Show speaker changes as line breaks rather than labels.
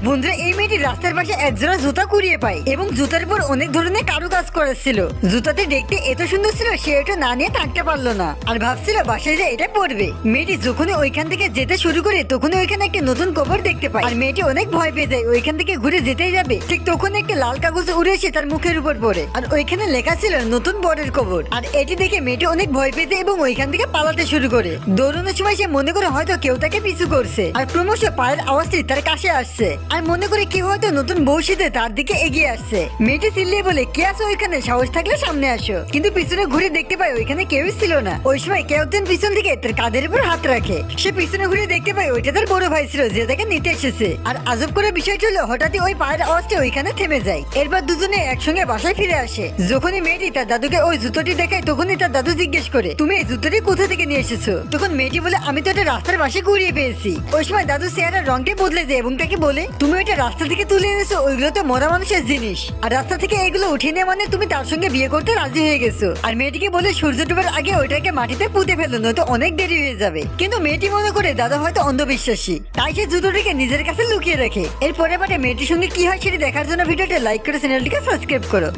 বন্ধুরা, এই মেয়েটি রাস্তার পাশে একজোড়া জুতা কুড়িয়ে পায় এবং জুতার উপর অনেক ধরনের কারুকাজ করেছিল। জুতাতে দেখতে এত সুন্দর ছিল সে এটা না নিয়ে থাকতে পারলো না আর ভাবছিল বাসায় যে এটা পড়বে। মেয়েটি যখনই ওইখান থেকে যেতে শুরু করে তখনই ওইখানে একটা নতুন কবর দেখতে পায় আর মেয়েটি অনেক ভয় পেয়ে যায়। ওইখান থেকে ঘুরে যেতেই যাবে, ঠিক তখন একটা লাল কাগজ উড়ে এসে তার মুখের উপর পড়ে আর ওইখানে লেখা ছিল নতুন বরের কবর। আর এটি দেখে মেয়েটি অনেক ভয় পেয়ে যায় এবং ওইখান থেকে পালাতে শুরু করে। দৌড়ানোর সময় সে মনে করে হয়তো কেউ তাকে পিছু করছে আর ক্রমশ পায়ের আওয়াজটি তার কাছে আসছে আর মনে করে কেউ হয়তো নতুন বউ সেজে তার দিকে এগিয়ে আসছে। মেয়েটি চিল্লিয়ে বলে, কে আছো ওইখানে? সাহস থাকলে সামনে আসো। কিন্তু পিছনে ঘুরে দেখতে পায় ওইখানে কেউই ছিল না। ওই সময় কেউ একজন পিছন থেকে তার কাঁধের উপর হাত রাখে। সে পিছনে ঘুরে দেখতে পায় ওইটা তার বড় ভাই ছিল যে তাকে নিতে এসেছে। আর আজব করে বিষয়টি হলো হঠাৎই ওই পায়ের আওয়াজটা ওইখানে থেমে যায়। এরপর দুজনে একসঙ্গে বাসায় ফিরে আসে। যখনই মেয়েটি তার দাদুকে ওই জুতোটি দেখায় তখনই তার দাদু জিজ্ঞেস করে, তুমি এই জুতোটি কোথা থেকে নিয়ে এসেছো? তখন মেয়েটি বলে, আমি তো এটা রাস্তার পাশে কুড়িয়ে পেয়েছি। ওই সময় দাদু চেহারার রংটি বদলে যায় এবং তাকে বলে, তুমি এটা রাস্তা থেকে তুলে এনেছো, ওইগুলো তো মরা মানুষের জিনিস আর রাস্তা থেকে এগুলো উঠিয়ে নেওয়া মানে তুমি তার সঙ্গে বিয়ে করতে রাজি হয়ে গেছো। আর মেয়েটিকে বলে সূর্য ডুবার আগে ওইটাকে মাটিতে পুঁতে ফেলো, নয়তো অনেক দেরি হয়ে যাবে। কিন্তু মেয়েটি মনে করে দাদা হয়তো অন্ধবিশ্বাসী, তাই সে জুতোটিকে নিজের কাছে লুকিয়ে রাখে। এর পরে মেয়েটির সঙ্গে কি হয় সেটি দেখার জন্য ভিডিওটা লাইক করে চ্যানেলটিকে সাবস্ক্রাইব করো।